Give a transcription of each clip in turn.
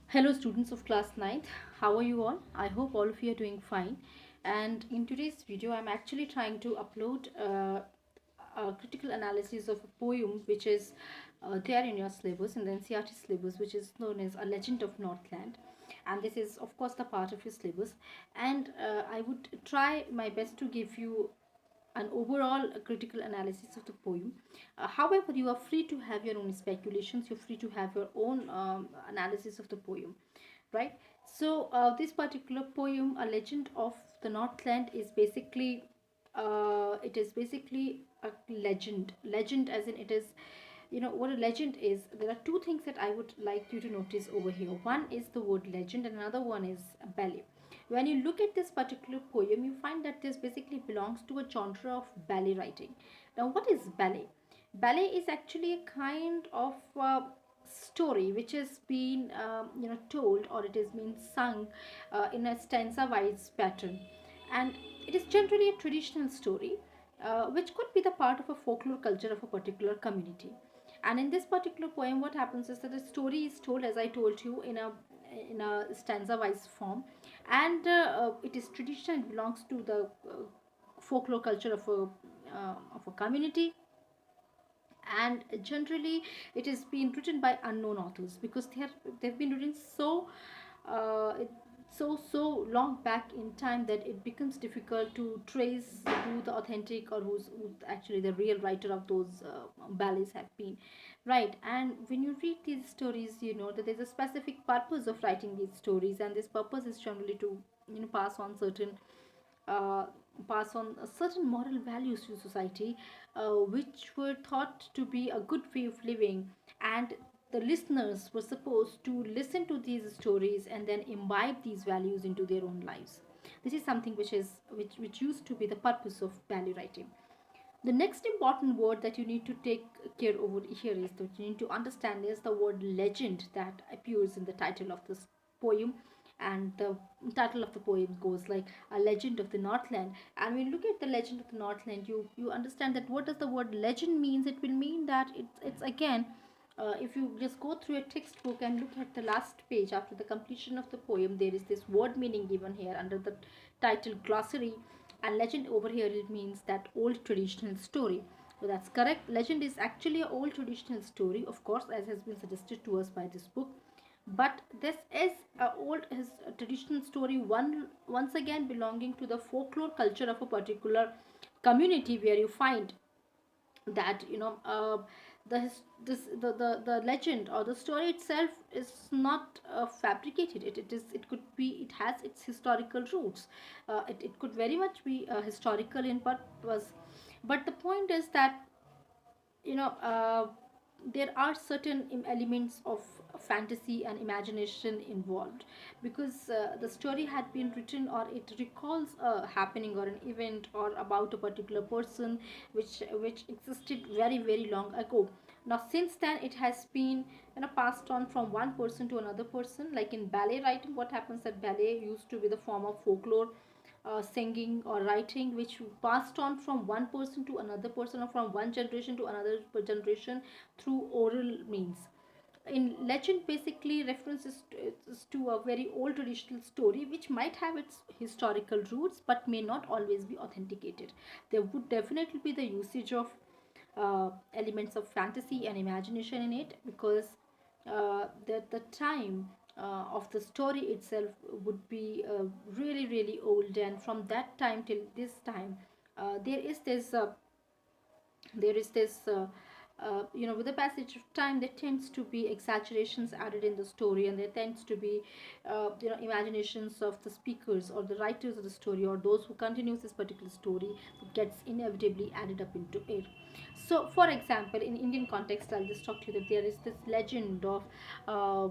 Hello, students of class ninth. How are you all? I hope all of you are doing fine. And in today's video, I'm actually trying to upload a critical analysis of a poem which is there in your syllabus, in the NCRT syllabus, which is known as A Legend of Northland. And this is, of course, the part of your syllabus. And I would try my best to give you an overall critical analysis of the poem. However, you are free to have your own speculations, you're free to have your own analysis of the poem, right? So, this particular poem, A Legend of the Northland, is basically it is basically a legend. Legend, as in it is, you know what a legend is. There are two things that I would like you to notice over here. One is the word legend, and another one is ballet. When you look at this particular poem, you find that this basically belongs to a genre of ballet writing. Now, what is ballet? Ballet is actually a kind of story which has been told, or it has been sung in a stanza wise pattern, and it is generally a traditional story which could be the part of a folklore culture of a particular community. And in this particular poem, what happens is that the story is told, as I told you, in a stanza wise form, and it is traditional. It belongs to the folklore culture of a community, and generally it is being written by unknown authors because they've been written so long back in time that it becomes difficult to trace who the authentic or who's actually the real writer of those ballets have been, right? And when you read these stories, you know that there's a specific purpose of writing these stories, and this purpose is generally to pass on uh, certain moral values to society, which were thought to be a good way of living, and the listeners were supposed to listen to these stories and then imbibe these values into their own lives. This is something which used to be the purpose of value writing. The next important word that you need to take care over here is that you need to understand is the word legend that appears in the title of this poem. And the title of the poem goes like A Legend of the Northland. And when you look at the Legend of the Northland, you understand that what does the word legend means. It will mean that it's again, if you just go through a textbook and look at the last page after the completion of the poem, there is this word meaning given here under the title glossary. And legend over here, it means that old traditional story. So that's correct. Legend is actually an old traditional story, of course, as has been suggested to us by this book. But this is a traditional story, once again belonging to the folklore culture of a particular community, where you find that the the legend or the story itself is not fabricated. It could be, it has its historical roots. It could very much be historical in purpose, but the point is that there are certain elements of fantasy and imagination involved, because the story had been written, or it recalls a happening or an event or about a particular person which existed very very long ago. Now since then it has been passed on from one person to another person. Like in ballet writing, what happens, that ballet used to be the form of folklore singing or writing, which passed on from one person to another person, or from one generation to another generation through oral means. In legend, basically references to a very old traditional story which might have its historical roots but may not always be authenticated. There would definitely be the usage of elements of fantasy and imagination in it, because the time of the story itself would be really really old, and from that time till this time there is this with the passage of time, there tends to be exaggerations added in the story, and there tends to be imaginations of the speakers or the writers of the story, or those who continues this particular story, that gets inevitably added up into it. So for example, in Indian context, I'll just talk to you that there is this legend of a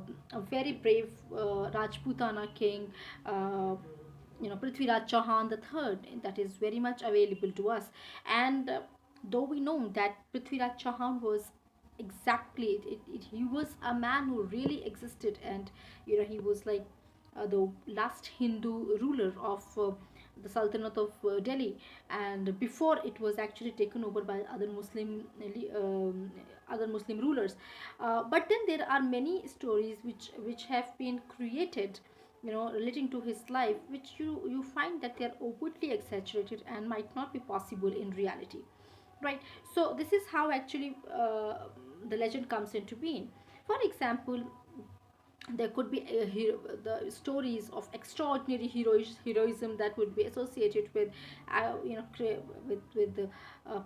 very brave Rajputana king, Prithviraj Chauhan the third, that is very much available to us. And though we know that Prithviraj Chauhan was exactly he was a man who really existed, and he was like the last Hindu ruler of the Sultanate of Delhi, and before it was actually taken over by other Muslim rulers. But then there are many stories which have been created, relating to his life, which you find that they are overtly exaggerated and might not be possible in reality, right? So this is how actually the legend comes into being. For example, there could be the stories of extraordinary heroism that would be associated with with the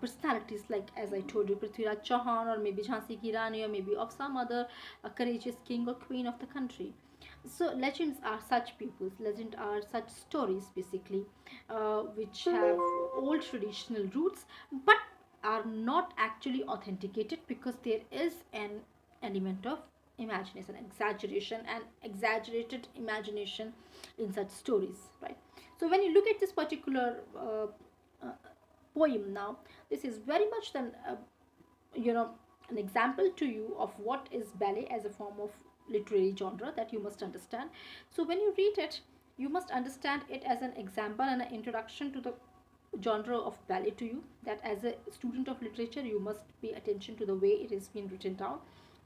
personalities, like as I told you, Prithviraj Chauhan, or maybe Jhansi Ki Rani, or maybe of some other courageous king or queen of the country. So legends are such peoples, legends are such stories basically, which have old traditional roots, but are not actually authenticated, because there is an element of imagination, exaggeration, and exaggerated imagination in such stories, right? So when you look at this particular uh, poem now, this is very much then you know an example to you of what is ballet as a form of literary genre that you must understand. So when you read it, you must understand it as an example and an introduction to the genre of ballet to you, that as a student of literature you must pay attention to the way it is being written down.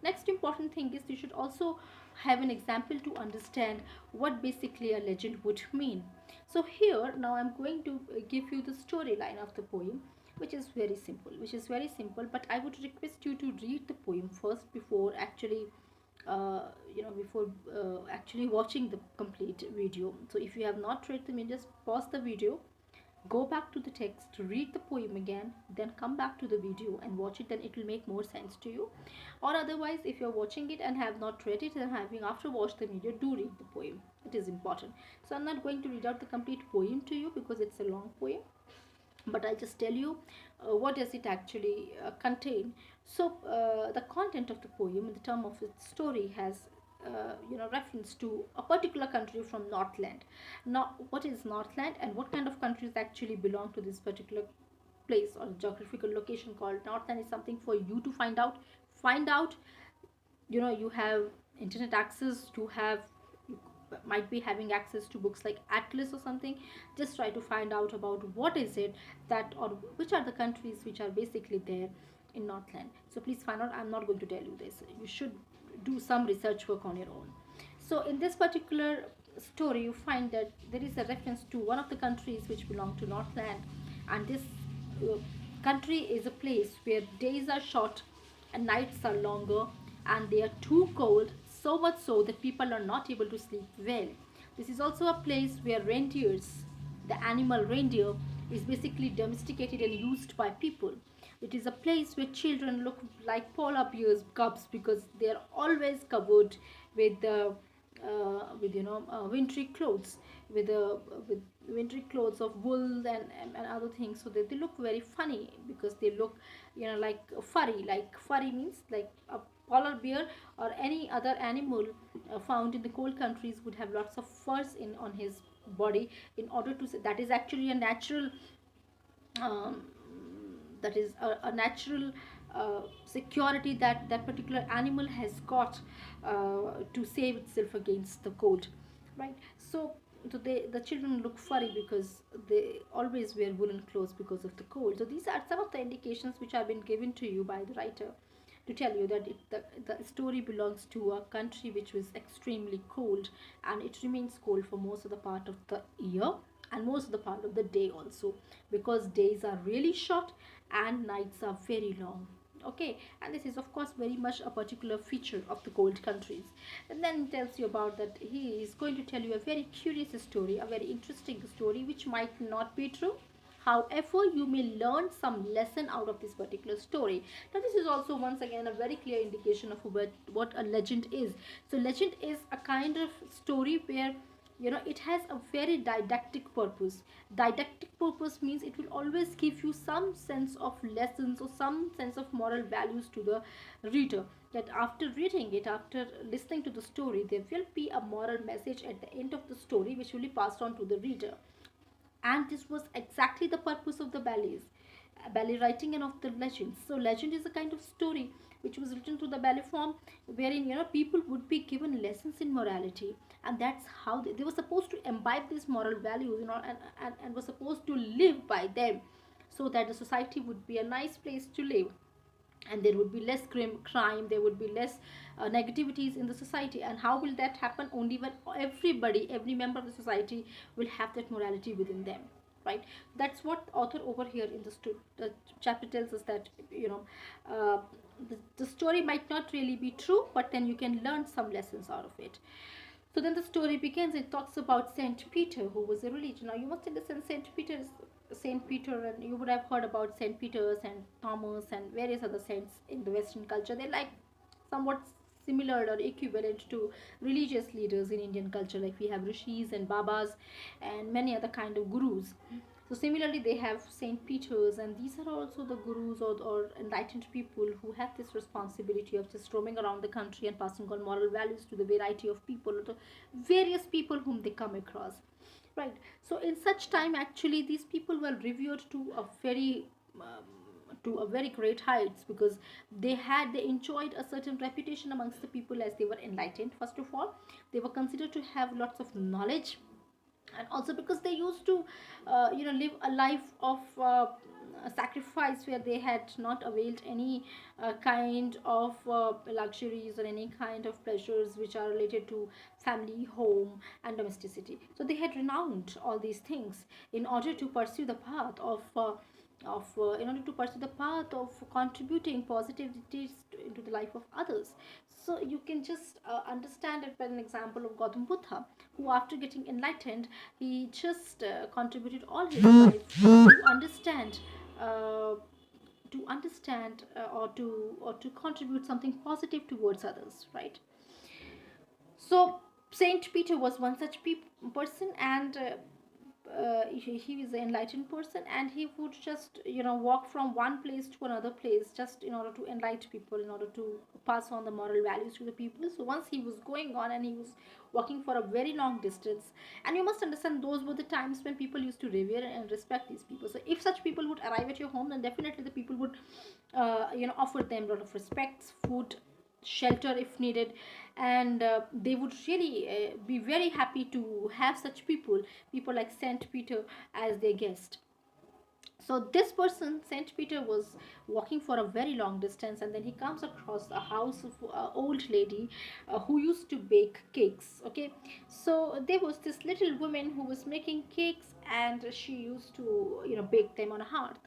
Next important thing is you should also have an example to understand what basically a legend would mean. So here now I'm going to give you the storyline of the poem, which is very simple, but I would request you to read the poem first before actually before actually watching the complete video. So if you have not read the video, just pause the video, go back to the text, read the poem again, then come back to the video and watch it, then it will make more sense to you. Or otherwise, if you're watching it and have not read it, and having after watched the video, do read the poem. It is important. So I'm not going to read out the complete poem to you because it's a long poem, but I'll just tell you what does it actually contain. So the content of the poem in the term of its story has reference to a particular country from Northland. Now what is Northland and what kind of countries actually belong to this particular place or geographical location called Northland is something for you to find out. You have internet access, you might be having access to books like Atlas or something. Just try to find out about what is it that, or which are the countries which are basically there in Northland. So please find out. I'm not going to tell you this, you should do some research work on your own. So in this particular story you find that there is a reference to one of the countries which belong to Northland, and this uh, country is a place where days are short and nights are longer, and they are too cold, so much so that people are not able to sleep well. This is also a place where reindeers, the animal reindeer, is basically domesticated and used by people. It is a place where children look like polar bears cubs because they are always covered with wintry clothes, with wintry clothes of wool and other things, so that they look very funny because they look like furry. Like furry means like a polar bear or any other animal found in the cold countries would have lots of furs in on his body, in order to that is actually a natural um, that is a natural security that that particular animal has got to save itself against the cold, right? So the children look furry because they always wear woolen clothes because of the cold. So these are some of the indications which have been given to you by the writer to tell you that the story belongs to a country which was extremely cold, and it remains cold for most of the part of the year and most of the part of the day also, because days are really short and nights are very long. Okay, and this is of course very much a particular feature of the cold countries. And then tells you about that he is going to tell you a very curious story, a very interesting story which might not be true. However, you may learn some lesson out of this particular story. Now this is also once again a very clear indication of what a legend is. So legend is a kind of story where it has a very didactic purpose. Didactic purpose means it will always give you some sense of lessons or some sense of moral values to the reader, that after reading it, after listening to the story, there will be a moral message at the end of the story which will be passed on to the reader. And this was exactly the purpose of the ballets. ballet writing and of the legends. So legend is a kind of story which was written through the ballet form, wherein people would be given lessons in morality, and that's how they were supposed to imbibe these moral values, and were supposed to live by them, so that the society would be a nice place to live, and there would be less crime, there would be less negativities in the society. And how will that happen? Only when every member of the society will have that morality within them, right? That's what author over here in the chapter tells us, that uh, the story might not really be true, but then you can learn some lessons out of it. So then the story begins. It talks about Saint Peter, who was a religion. Now you must understand Saint Peter, and you would have heard about Saint Peter's and Thomas and various other saints in the Western culture. They're like somewhat similar or equivalent to religious leaders in Indian culture. Like we have rishis and babas and many other kind of gurus. So similarly, they have Saint Peter's, and these are also the gurus, or enlightened people who have this responsibility of just roaming around the country and passing on moral values to the variety of people, or the various people whom they come across. Right. So in such time, actually, these people were revered to a very great heights, because they enjoyed a certain reputation amongst the people as they were enlightened. First of all, they were considered to have lots of knowledge, and also because they used to live a life of sacrifice, where they had not availed any kind of luxuries or any kind of pleasures which are related to family, home, and domesticity. So they had renounced all these things in order to pursue the path of in order to pursue the path of contributing positivities into the life of others. So you can just understand it by an example of Gautam Buddha, who after getting enlightened, he just contributed all his life uh, to understand or to contribute something positive towards others, right? So Saint Peter was one such person, and he was an enlightened person, and he would just walk from one place to another place, just in order to enlighten people, in order to pass on the moral values to the people. So once he was going on, and he was walking for a very long distance, and you must understand, those were the times when people used to revere and respect these people. So if such people would arrive at your home, then definitely the people would offer them a lot of respects, food, shelter if needed, and they would really be very happy to have such people like Saint Peter as their guest. So this person, Saint Peter, was walking for a very long distance, and then he comes across a house of an old lady who used to bake cakes. Okay, so there was this little woman who was making cakes, and she used to bake them on a hearth.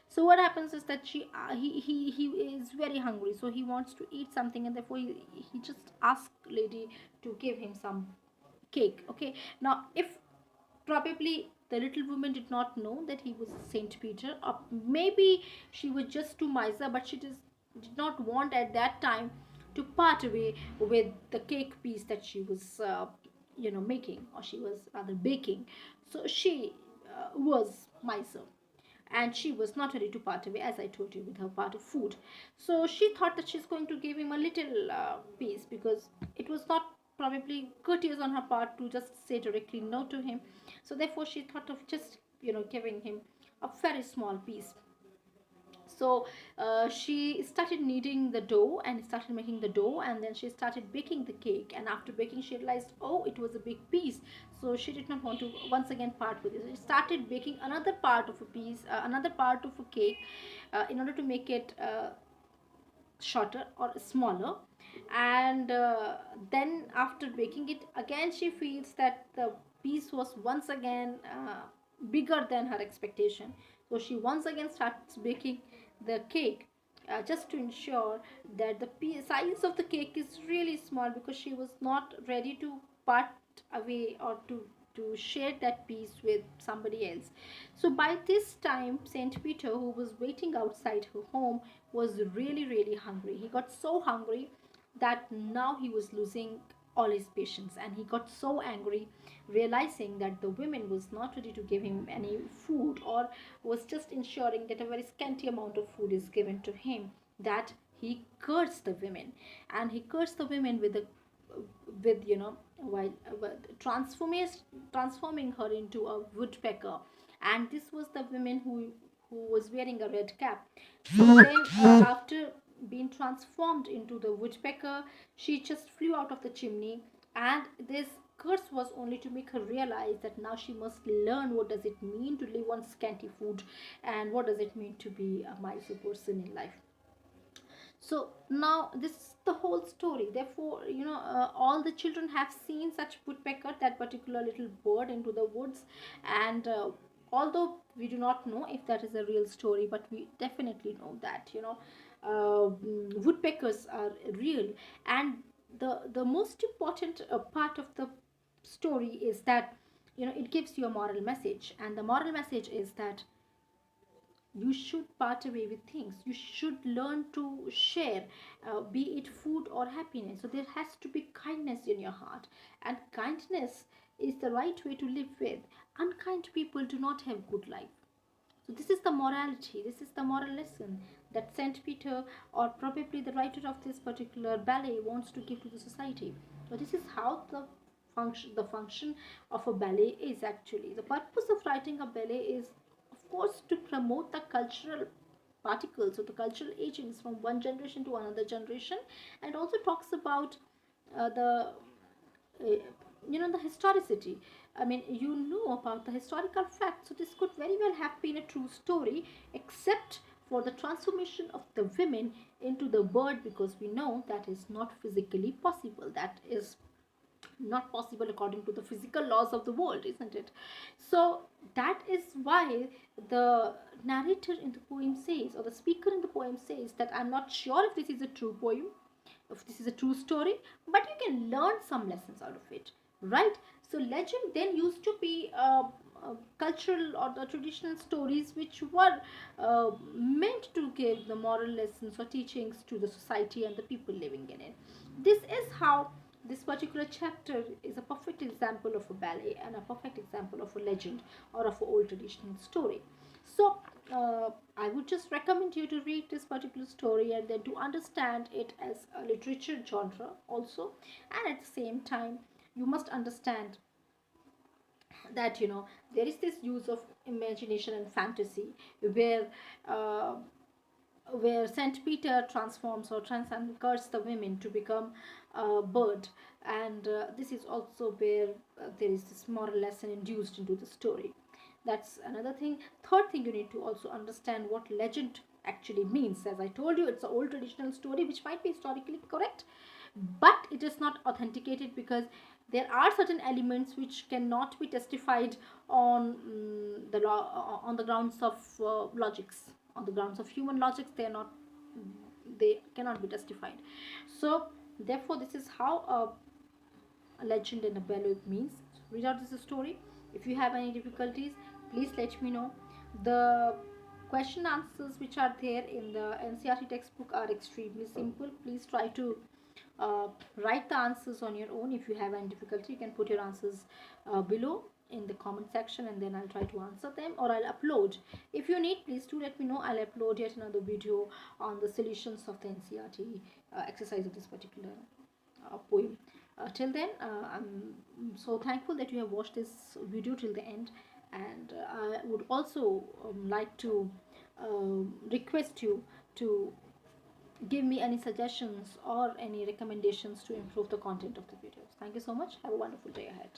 So what happens is that he is very hungry, so he wants to eat something, and therefore he just asks lady to give him some cake. Okay, now if probably the little woman did not know that he was Saint Peter, or maybe she was just too miser, but she just did not want at that time to part away with the cake piece that she was making, or she was rather baking. So she was miser, and she was not ready to part away, as I told you, with her part of food. So she thought that she's going to give him a little piece, because it was not probably courteous on her part to just say directly no to him. So therefore she thought of just giving him a very small piece. So she started kneading the dough and started making the dough, and then she started baking the cake, and after baking she realized, oh, it was a big piece. So she did not want to once again part with it. She started baking another part of a piece, another part of a cake, in order to make it shorter or smaller. And then after baking it again, she feels that the piece was once again bigger than her expectation. So she once again starts baking the cake, just to ensure that the size of the cake is really small, because she was not ready to part away or to share that piece with somebody else. So by this time, Saint Peter, who was waiting outside her home, was really really hungry. He got so hungry that now he was losing all his patience, and he got so angry, realizing that the woman was not ready to give him any food, or was just ensuring that a very scanty amount of food is given to him, that he cursed the women. And he cursed the women with while transforming her into a woodpecker. And this was the woman who was wearing a red cap. So then, after being transformed into the woodpecker, she just flew out of the chimney, and this curse was only to make her realize that now she must learn what does it mean to live on scanty food, and what does it mean to be a miserly person in life. So now this is the whole story. Therefore, all the children have seen such woodpecker, that particular little bird, into the woods. And although we do not know if that is a real story, but we definitely know that woodpeckers are real. And the most important part of the story is that it gives you a moral message, and the moral message is that you should part away with things. You should learn to share, be it food or happiness. So there has to be kindness in your heart, and kindness is the right way to live with. Unkind people do not have good life. So this is the morality, this is the moral lesson that Saint Peter, or probably the writer of this particular ballet, wants to give to the society. So this is how the function of a ballet is actually. The purpose of writing a ballet is, of course, to promote the cultural particles or the cultural agents from one generation to another generation, and also talks about the uh, the historicity. I mean, you know about the historical facts, so this could very well have been a true story, except for the transformation of the women into the bird, because we know that is not physically possible. That is not possible according to the physical laws of the world, isn't it? So that is why the narrator in the poem says, or the speaker in the poem says, that I'm not sure if this is a true poem, if this is a true story, but you can learn some lessons out of it, right? So legend then used to be cultural or the traditional stories which were meant to give the moral lessons or teachings to the society and the people living in it. This is how this particular chapter is a perfect example of a ballet, and a perfect example of a legend or of an old traditional story. So I would just recommend you to read this particular story, and then to understand it as a literature genre also. And at the same time, you must understand that there is this use of imagination and fantasy, where uh, where Saint Peter transforms or transcurs the women to become a bird, and this is also where there is this moral lesson induced into the story. That's another thing. Third thing, you need to also understand what legend actually means. As I told you, it's an old traditional story which might be historically correct, but it is not authenticated, because there are certain elements which cannot be testified on the law, on the grounds of logics, on the grounds of human logics. They cannot be testified. So therefore, this is how a legend and a ballet means. Read out this story. If you have any difficulties, please let me know. The question answers which are there in the NCRT textbook are extremely simple. Please try to uh, write the answers on your own. If you have any difficulty, you can put your answers below in the comment section, and then I'll try to answer them, or I'll upload. If you need, please do let me know. I'll upload yet another video on the solutions of the NCRT exercise of this particular poem. Till then, I'm so thankful that you have watched this video till the end, and I would also like to request you to give me any suggestions or any recommendations to improve the content of the videos. Thank you so much. Have a wonderful day ahead.